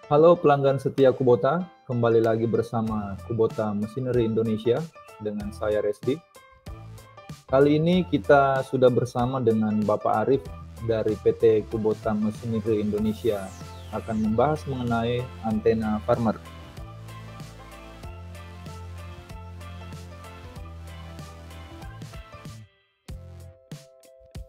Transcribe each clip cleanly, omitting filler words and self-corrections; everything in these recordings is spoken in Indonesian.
Halo pelanggan setia Kubota, kembali lagi bersama Kubota Machinery Indonesia dengan saya Resdi. Kali ini kita sudah bersama dengan Bapak Arif dari PT Kubota Machinery Indonesia akan membahas mengenai antena farmer.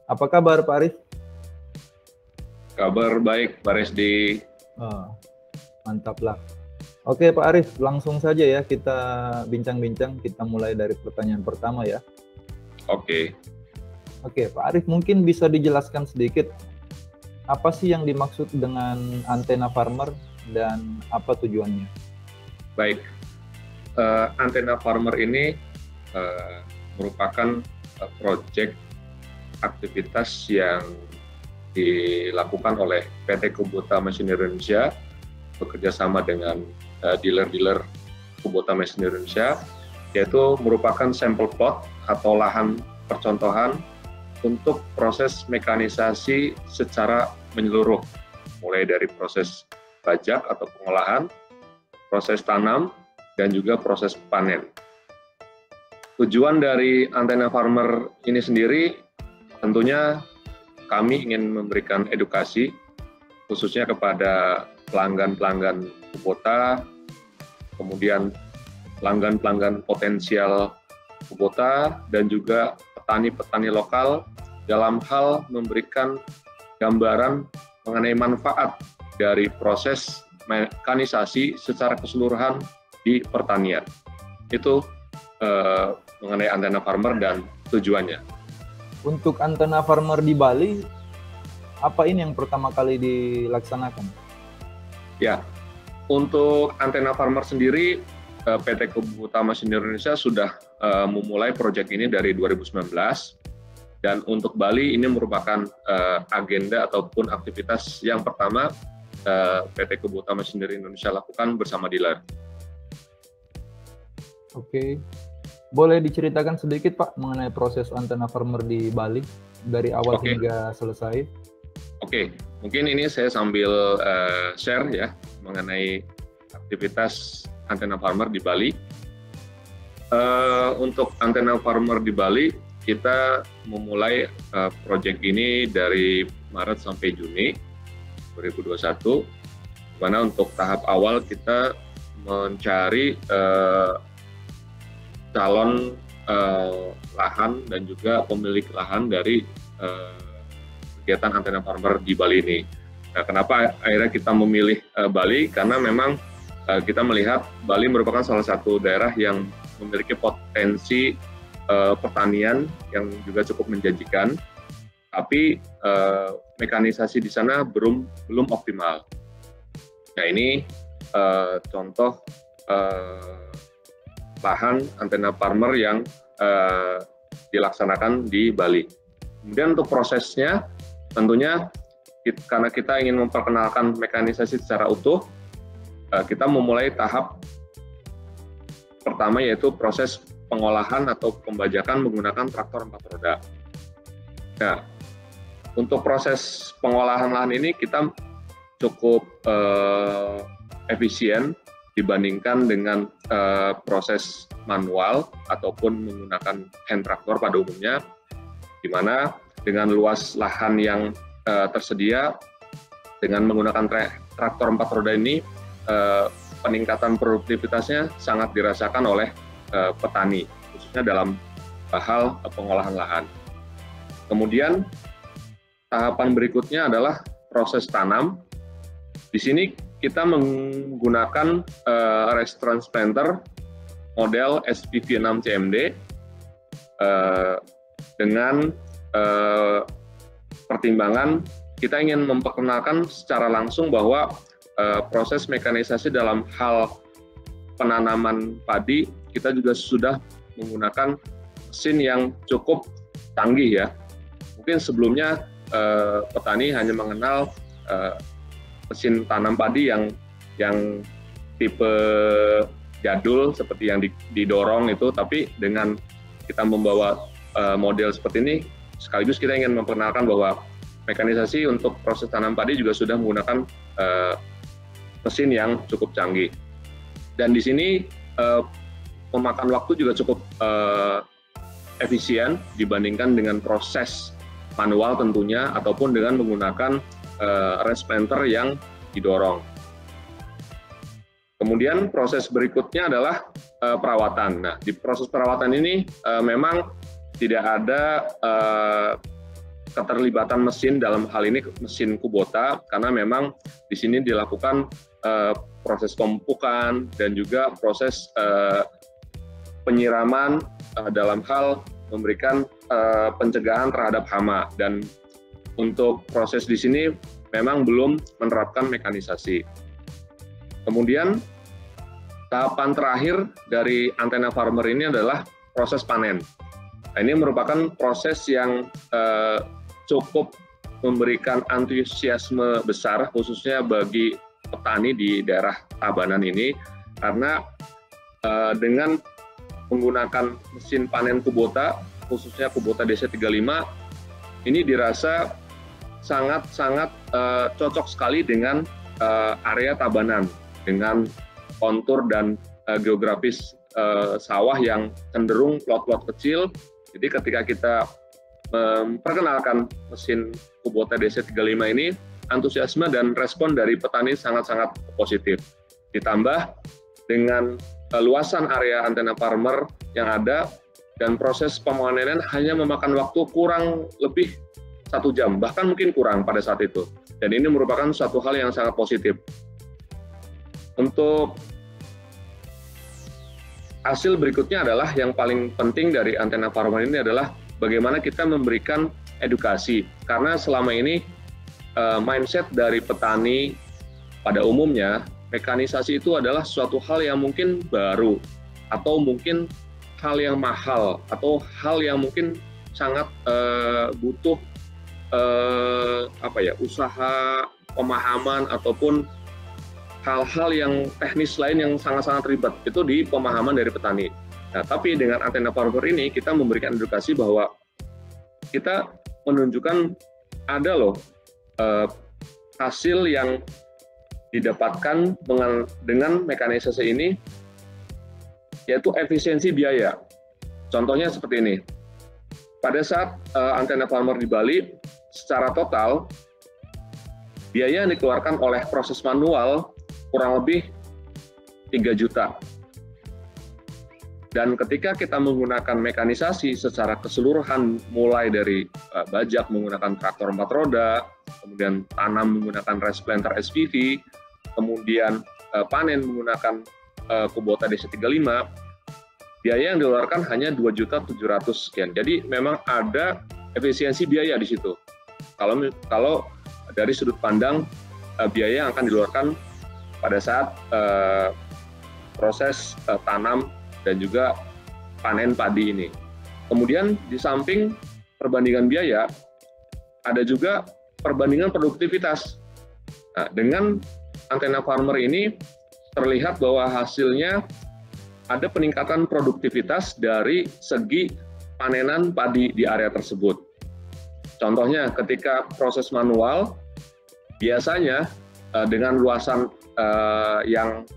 Apa kabar Pak Arif? Kabar baik, Pak Resdi. Mantap lah. Oke Pak Arif, langsung saja ya kita bincang-bincang. Kita mulai dari pertanyaan pertama ya. Oke, Pak Arif, mungkin bisa dijelaskan sedikit apa sih yang dimaksud dengan antena farmer dan apa tujuannya? baik. Antena farmer ini merupakan proyek aktivitas yang dilakukan oleh PT Kubota Machinery Indonesia bekerja sama dengan dealer-dealer Kubota Machinery Indonesia, yaitu merupakan sampel plot atau lahan percontohan untuk proses mekanisasi secara menyeluruh, mulai dari proses bajak atau pengolahan, proses tanam, dan juga proses panen. Tujuan dari antena farmer ini sendiri tentunya kami ingin memberikan edukasi khususnya kepada pelanggan-pelanggan Kubota, kemudian pelanggan-pelanggan potensial Kubota, dan juga petani-petani lokal dalam hal memberikan gambaran mengenai manfaat dari proses mekanisasi secara keseluruhan di pertanian. Itu mengenai antena farmer dan tujuannya. Untuk antena farmer di Bali, apa ini yang pertama kali dilaksanakan? Ya, untuk antena farmer sendiri, PT Kubota Machinery Indonesia sudah memulai proyek ini dari 2019, dan untuk Bali ini merupakan agenda ataupun aktivitas yang pertama PT Kubota Machinery Indonesia lakukan bersama dealer. Oke, boleh diceritakan sedikit Pak mengenai proses antena farmer di Bali dari awal hingga selesai? Oke, mungkin ini saya sambil share ya mengenai aktivitas antena farmer di Bali. Untuk antena farmer di Bali, kita memulai proyek ini dari Maret sampai Juni 2021, di mana untuk tahap awal kita mencari calon lahan dan juga pemilik lahan dari kegiatan antena farmer di Bali ini. Nah, kenapa akhirnya kita memilih Bali? Karena memang kita melihat Bali merupakan salah satu daerah yang memiliki potensi pertanian yang juga cukup menjanjikan, tapi mekanisasi di sana belum optimal. Nah, ini contoh lahan antena farmer yang dilaksanakan di Bali. Kemudian untuk prosesnya, tentunya karena kita ingin memperkenalkan mekanisasi secara utuh, kita memulai tahap pertama yaitu proses pengolahan atau pembajakan menggunakan traktor 4 roda. Nah, untuk proses pengolahan lahan ini kita cukup efisien dibandingkan dengan proses manual ataupun menggunakan hand traktor pada umumnya, di mana dengan luas lahan yang tersedia dengan menggunakan traktor 4 roda ini, peningkatan produktivitasnya sangat dirasakan oleh petani, khususnya dalam hal pengolahan lahan. Kemudian tahapan berikutnya adalah proses tanam. Di sini kita menggunakan rice transplanter model SPV 6 CMD dengan pertimbangan kita ingin memperkenalkan secara langsung bahwa proses mekanisasi dalam hal penanaman padi kita juga sudah menggunakan mesin yang cukup canggih ya. Mungkin sebelumnya petani hanya mengenal mesin tanam padi yang tipe jadul seperti yang didorong itu, tapi dengan kita membawa model seperti ini, sekaligus kita ingin memperkenalkan bahwa mekanisasi untuk proses tanam padi juga sudah menggunakan mesin yang cukup canggih. Dan di sini memakan waktu juga cukup efisien dibandingkan dengan proses manual tentunya, ataupun dengan menggunakan resplanter yang didorong. Kemudian proses berikutnya adalah perawatan. Nah, di proses perawatan ini memang tidak ada keterlibatan mesin dalam hal ini mesin Kubota, karena memang di sini dilakukan proses pemupukan dan juga proses penyiraman dalam hal memberikan pencegahan terhadap hama. Dan untuk proses di sini memang belum menerapkan mekanisasi. Kemudian tahapan terakhir dari Antena Farmer ini adalah proses panen. Nah, ini merupakan proses yang cukup memberikan antusiasme besar, khususnya bagi petani di daerah Tabanan ini, karena dengan menggunakan mesin panen Kubota, khususnya Kubota DC35, ini dirasa sangat-sangat cocok sekali dengan area Tabanan, dengan kontur dan geografis sawah yang cenderung lot-lot kecil. Jadi ketika kita memperkenalkan mesin Kubota DC35 ini, antusiasme dan respon dari petani sangat-sangat positif. Ditambah dengan luasan area Antena Farmer yang ada, dan proses pemanenan hanya memakan waktu kurang lebih 1 jam, bahkan mungkin kurang pada saat itu. Dan ini merupakan suatu hal yang sangat positif. Untuk hasil berikutnya adalah yang paling penting dari Antena Farmer ini adalah bagaimana kita memberikan edukasi. Karena selama ini mindset dari petani pada umumnya, mekanisasi itu adalah suatu hal yang mungkin baru, atau mungkin hal yang mahal, atau hal yang mungkin sangat butuh usaha, pemahaman, ataupun hal-hal yang teknis lain yang sangat-sangat ribet, itu di pemahaman dari petani. Nah, tapi dengan Antena Farmer ini kita memberikan edukasi bahwa kita menunjukkan ada loh hasil yang didapatkan dengan mekanisasi ini, yaitu efisiensi biaya. Contohnya seperti ini. Pada saat Antena Farmer di Bali, secara total biaya yang dikeluarkan oleh proses manual kurang lebih 3 juta. Dan ketika kita menggunakan mekanisasi secara keseluruhan, mulai dari bajak menggunakan traktor 4 roda, kemudian tanam menggunakan resplanter SPV, kemudian panen menggunakan Kubota DC35, biaya yang dikeluarkan hanya 2.700.000 sekian. Jadi memang ada efisiensi biaya di situ. Kalau dari sudut pandang biaya yang akan dikeluarkan pada saat proses tanam dan juga panen padi ini. Kemudian di samping perbandingan biaya, ada juga perbandingan produktivitas. Nah, dengan Antena Farmer ini terlihat bahwa hasilnya ada peningkatan produktivitas dari segi panenan padi di area tersebut. Contohnya ketika proses manual, biasanya dengan luasan yang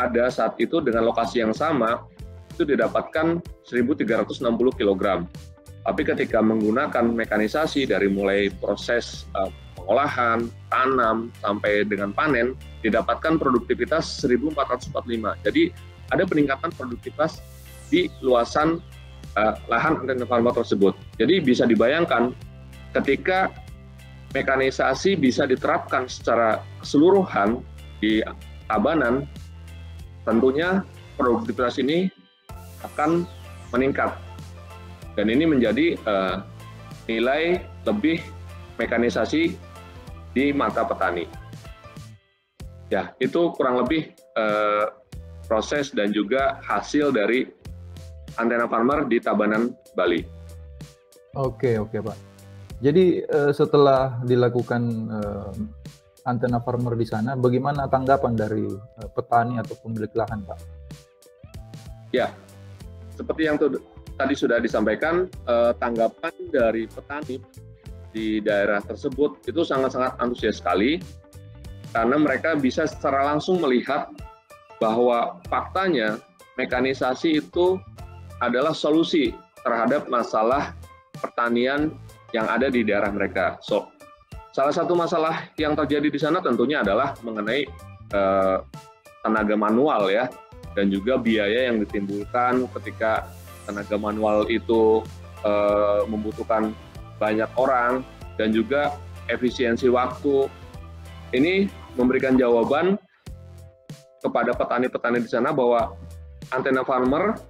ada saat itu dengan lokasi yang sama, itu didapatkan 1.360 kg. Tapi ketika menggunakan mekanisasi dari mulai proses pengolahan, tanam, sampai dengan panen, didapatkan produktivitas 1.445. Jadi ada peningkatan produktivitas di luasan lahan Antena Farmer tersebut. Jadi bisa dibayangkan ketika mekanisasi bisa diterapkan secara keseluruhan di Tabanan, tentunya produktivitas ini akan meningkat. Dan ini menjadi nilai lebih mekanisasi di mata petani. Ya, itu kurang lebih proses dan juga hasil dari Antena Farmer di Tabanan, Bali. Oke, Pak. Jadi setelah dilakukan Antena Farmer di sana, bagaimana tanggapan dari petani atau pemilik lahan, Pak? Ya, seperti yang tadi sudah disampaikan, tanggapan dari petani di daerah tersebut itu sangat-sangat antusias sekali. karena mereka bisa secara langsung melihat bahwa faktanya mekanisasi itu adalah solusi terhadap masalah pertanian yang ada di daerah mereka. So, salah satu masalah yang terjadi di sana tentunya adalah mengenai tenaga manual ya, dan juga biaya yang ditimbulkan ketika tenaga manual itu membutuhkan banyak orang, dan juga efisiensi waktu. Ini memberikan jawaban kepada petani-petani di sana bahwa Antena Farmer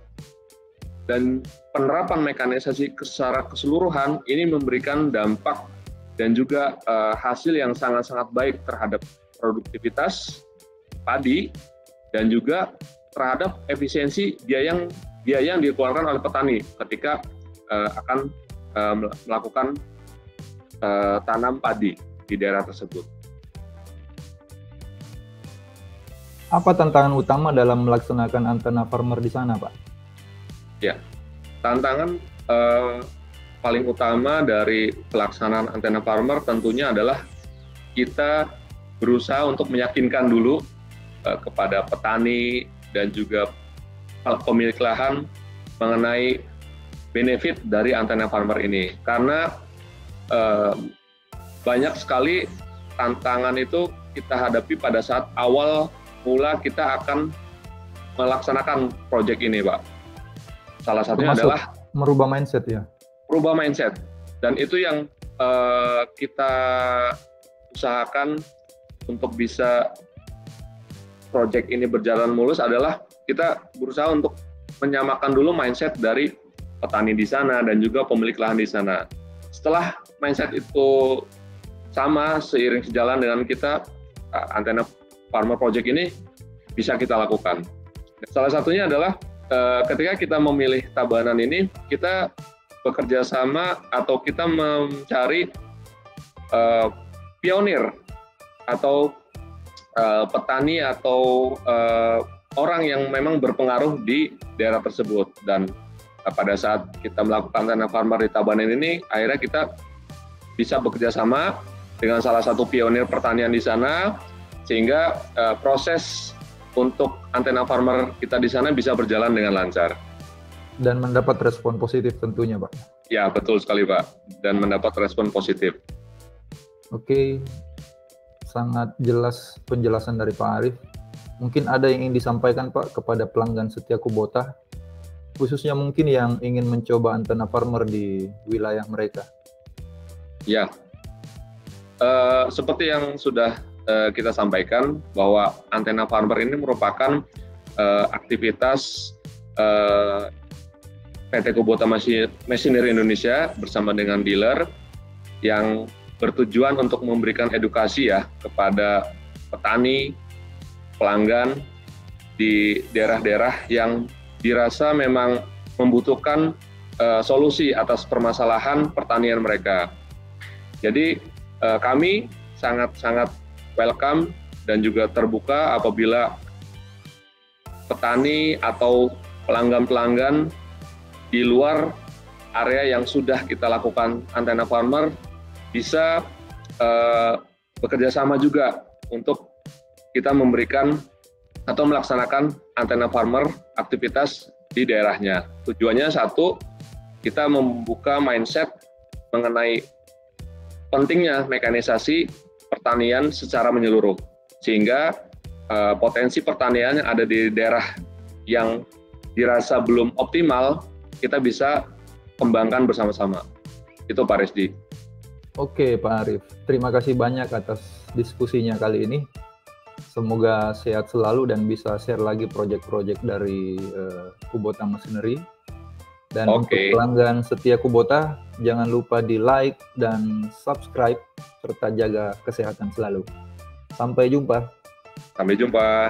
dan penerapan mekanisasi secara keseluruhan ini memberikan dampak dan juga hasil yang sangat-sangat baik terhadap produktivitas padi dan juga terhadap efisiensi biaya yang dikeluarkan oleh petani ketika akan melakukan tanam padi di daerah tersebut. Apa tantangan utama dalam melaksanakan Antena Farmer di sana, Pak? Ya, tantangan paling utama dari pelaksanaan Antena Farmer tentunya adalah kita berusaha untuk meyakinkan dulu kepada petani dan juga pemilik lahan mengenai benefit dari Antena Farmer ini. Karena banyak sekali tantangan itu kita hadapi pada saat awal mula kita akan melaksanakan proyek ini, Pak. Salah satunya adalah merubah mindset ya. Merubah mindset, dan itu yang kita usahakan untuk bisa proyek ini berjalan mulus adalah kita berusaha untuk menyamakan dulu mindset dari petani di sana dan juga pemilik lahan di sana. Setelah mindset itu sama seiring sejalan dengan kita, Antena Farmer Project ini bisa kita lakukan. Salah satunya adalah ketika kita memilih Tabanan ini, kita bekerja sama atau kita mencari pionir atau petani atau orang yang memang berpengaruh di daerah tersebut. Dan pada saat kita melakukan Antena Farmer di Tabanan ini, akhirnya kita bisa bekerja sama dengan salah satu pionir pertanian di sana, sehingga proses untuk Antena Farmer kita di sana bisa berjalan dengan lancar. Dan mendapat respon positif tentunya, Pak. Ya, betul sekali, Pak. Dan mendapat respon positif. Oke, sangat jelas penjelasan dari Pak Arief. Mungkin ada yang ingin disampaikan, Pak, kepada pelanggan setia Kubota, khususnya mungkin yang ingin mencoba Antena Farmer di wilayah mereka. Ya, seperti yang sudah kita sampaikan bahwa Antena Farmer ini merupakan aktivitas PT Kubota Machinery Indonesia bersama dengan dealer yang bertujuan untuk memberikan edukasi ya kepada petani, pelanggan di daerah-daerah yang dirasa memang membutuhkan solusi atas permasalahan pertanian mereka. Jadi kami sangat-sangat welcome dan juga terbuka apabila petani atau pelanggan-pelanggan di luar area yang sudah kita lakukan Antena Farmer bisa bekerja sama juga untuk kita memberikan atau melaksanakan Antena Farmer aktivitas di daerahnya. Tujuannya satu, kita membuka mindset mengenai pentingnya mekanisasi pertanian secara menyeluruh, sehingga potensi pertanian yang ada di daerah yang dirasa belum optimal, kita bisa kembangkan bersama-sama. Itu Pak Resdi. Oke Pak Arief, terima kasih banyak atas diskusinya kali ini. Semoga sehat selalu dan bisa share lagi proyek-proyek dari Kubota Machinery. Dan untuk pelanggan setia Kubota, jangan lupa di like dan subscribe, serta jaga kesehatan selalu. Sampai jumpa. Sampai jumpa.